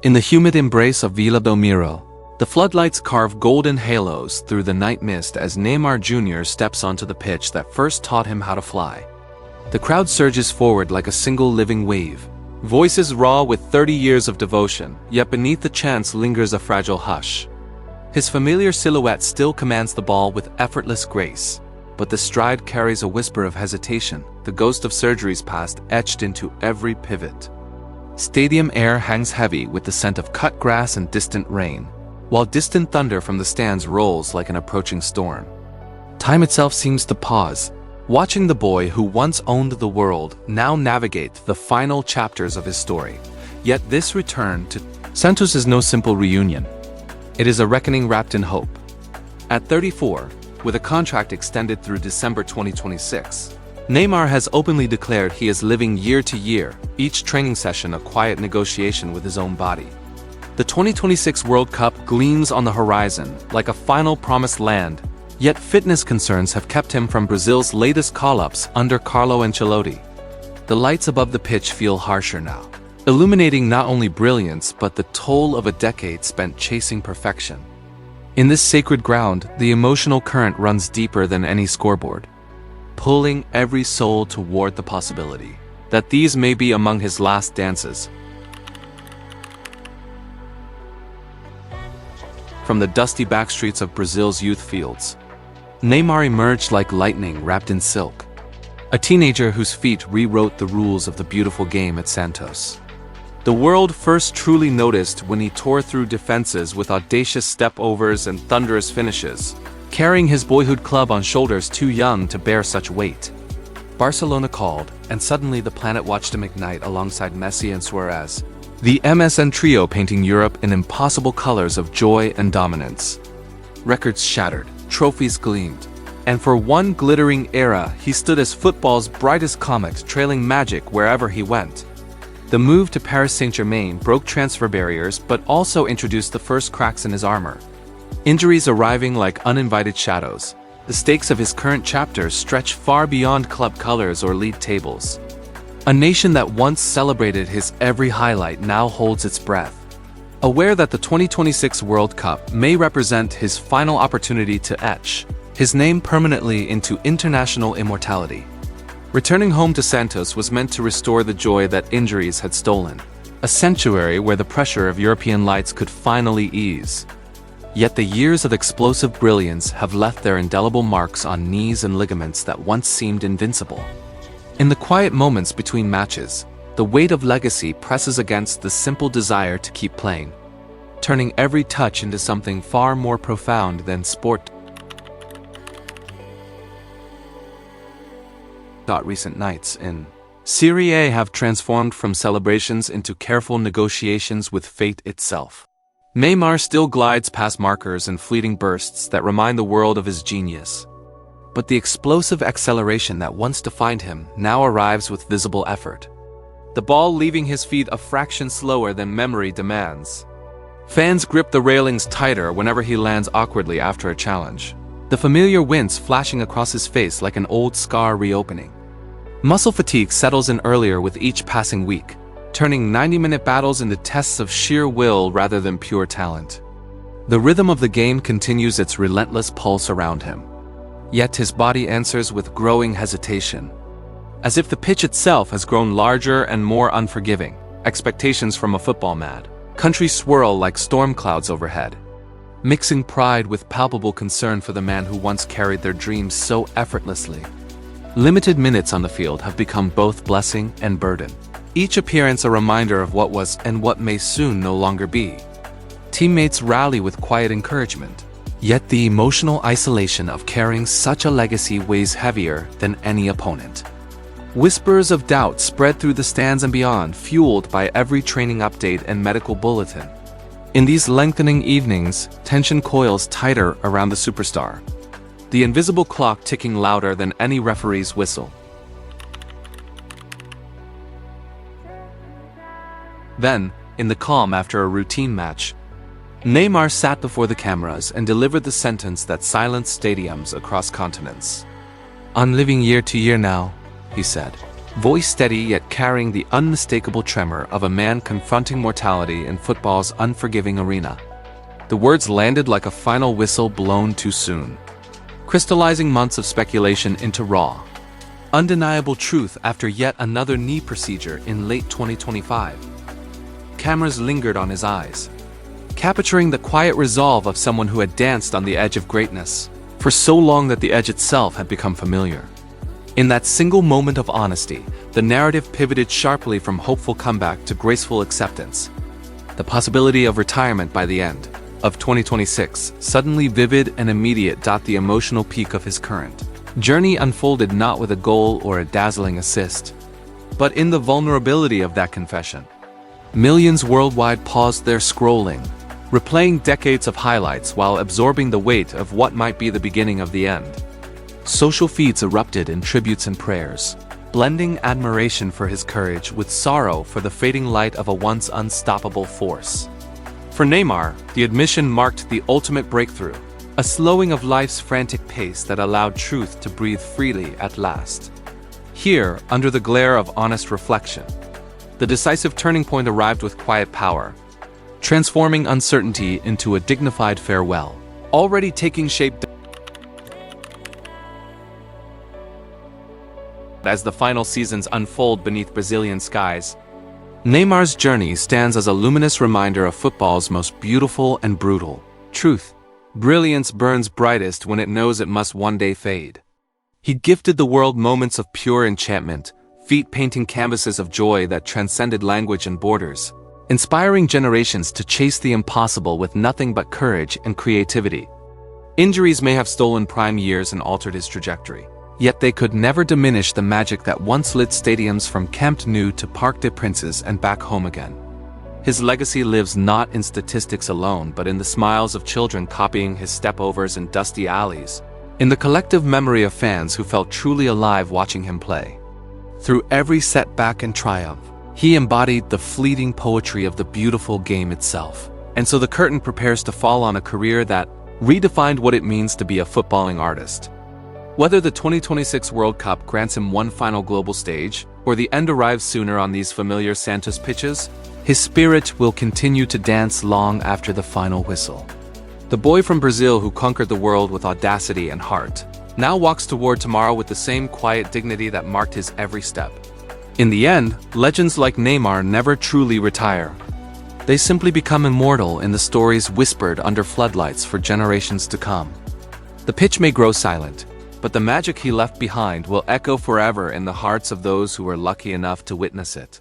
In the humid embrace of Vila Belmiro, the floodlights carve golden halos through the night mist as Neymar Jr. steps onto the pitch that first taught him how to fly. The crowd surges forward like a single living wave. Voices raw with 30 years of devotion, yet beneath the chants lingers a fragile hush. His familiar silhouette still commands the ball with effortless grace, but the stride carries a whisper of hesitation, the ghost of surgeries past etched into every pivot. Stadium air hangs heavy with the scent of cut grass and distant rain, while distant thunder from the stands rolls like an approaching storm. Time itself seems to pause, watching the boy who once owned the world now navigate the final chapters of his story. Yet this return to Santos is no simple reunion. It is a reckoning wrapped in hope. At 34, with a contract extended through December 2026, Neymar has openly declared he is living year to year, each training session a quiet negotiation with his own body. The 2026 World Cup gleams on the horizon like a final promised land, yet fitness concerns have kept him from Brazil's latest call-ups under Carlo Ancelotti. The lights above the pitch feel harsher now, illuminating not only brilliance but the toll of a decade spent chasing perfection. In this sacred ground, the emotional current runs deeper than any scoreboard, pulling every soul toward the possibility that these may be among his last dances. From the dusty backstreets of Brazil's youth fields, Neymar emerged like lightning wrapped in silk, a teenager whose feet rewrote the rules of the beautiful game at Santos. The world first truly noticed when he tore through defenses with audacious step-overs and thunderous finishes, carrying his boyhood club on shoulders too young to bear such weight. Barcelona called, and suddenly the planet watched him ignite alongside Messi and Suarez, the MSN trio painting Europe in impossible colors of joy and dominance. Records shattered, trophies gleamed, and for one glittering era he stood as football's brightest comet, trailing magic wherever he went. The move to Paris Saint-Germain broke transfer barriers but also introduced the first cracks in his armor. Injuries arriving like uninvited shadows, the stakes of his current chapter stretch far beyond club colors or league tables. A nation that once celebrated his every highlight now holds its breath, aware that the 2026 World Cup may represent his final opportunity to etch his name permanently into international immortality. Returning home to Santos was meant to restore the joy that injuries had stolen, a sanctuary where the pressure of European lights could finally ease. Yet the years of explosive brilliance have left their indelible marks on knees and ligaments that once seemed invincible. In the quiet moments between matches, the weight of legacy presses against the simple desire to keep playing, turning every touch into something far more profound than sport. Recent nights in Serie A have transformed from celebrations into careful negotiations with fate itself. Neymar still glides past markers and fleeting bursts that remind the world of his genius. But the explosive acceleration that once defined him now arrives with visible effort, the ball leaving his feet a fraction slower than memory demands. Fans grip the railings tighter whenever he lands awkwardly after a challenge, the familiar wince flashing across his face like an old scar reopening. Muscle fatigue settles in earlier with each passing week, turning 90-minute battles into tests of sheer will rather than pure talent. The rhythm of the game continues its relentless pulse around him. Yet his body answers with growing hesitation. As if the pitch itself has grown larger and more unforgiving, expectations from a football mad country swirl like storm clouds overhead, mixing pride with palpable concern for the man who once carried their dreams so effortlessly. Limited minutes on the field have become both blessing and burden, each appearance a reminder of what was and what may soon no longer be. Teammates rally with quiet encouragement, yet the emotional isolation of carrying such a legacy weighs heavier than any opponent. Whispers of doubt spread through the stands and beyond, fueled by every training update and medical bulletin. In these lengthening evenings, tension coils tighter around the superstar, the invisible clock ticking louder than any referee's whistle. Then, in the calm after a routine match, Neymar sat before the cameras and delivered the sentence that silenced stadiums across continents. "I'm living year to year now," he said. voice steady yet carrying the unmistakable tremor of a man confronting mortality in football's unforgiving arena. The words landed like a final whistle blown too soon, crystallizing months of speculation into raw, undeniable truth after yet another knee procedure in late 2025. Cameras lingered on his eyes, capturing the quiet resolve of someone who had danced on the edge of greatness for so long that the edge itself had become familiar. In that single moment of honesty, the narrative pivoted sharply from hopeful comeback to graceful acceptance. The possibility of retirement by the end of 2026, suddenly vivid and immediate, the emotional peak of his current journey unfolded not with a goal or a dazzling assist, but in the vulnerability of that confession. Millions worldwide paused their scrolling, replaying decades of highlights while absorbing the weight of what might be the beginning of the end. Social feeds erupted in tributes and prayers, blending admiration for his courage with sorrow for the fading light of a once unstoppable force. For Neymar, the admission marked the ultimate breakthrough, a slowing of life's frantic pace that allowed truth to breathe freely at last. Here, under the glare of honest reflection, the decisive turning point arrived with quiet power, transforming uncertainty into a dignified farewell, already taking shape as the final seasons unfold beneath Brazilian skies. Neymar's journey stands as a luminous reminder of football's most beautiful and brutal truth. Brilliance burns brightest when it knows it must one day fade. He gifted the world moments of pure enchantment, feet painting canvases of joy that transcended language and borders, inspiring generations to chase the impossible with nothing but courage and creativity. Injuries may have stolen prime years and altered his trajectory, yet they could never diminish the magic that once lit stadiums from Camp Nou to Parc des Princes and back home again. His legacy lives not in statistics alone, but in the smiles of children copying his stepovers in dusty alleys, in the collective memory of fans who felt truly alive watching him play. Through every setback and triumph, he embodied the fleeting poetry of the beautiful game itself. And so the curtain prepares to fall on a career that redefined what it means to be a footballing artist. Whether the 2026 World Cup grants him one final global stage, or the end arrives sooner on these familiar Santos pitches, his spirit will continue to dance long after the final whistle. The boy from Brazil who conquered the world with audacity and heart now walks toward tomorrow with the same quiet dignity that marked his every step. In the end, legends like Neymar never truly retire. They simply become immortal in the stories whispered under floodlights for generations to come. The pitch may grow silent, but the magic he left behind will echo forever in the hearts of those who were lucky enough to witness it.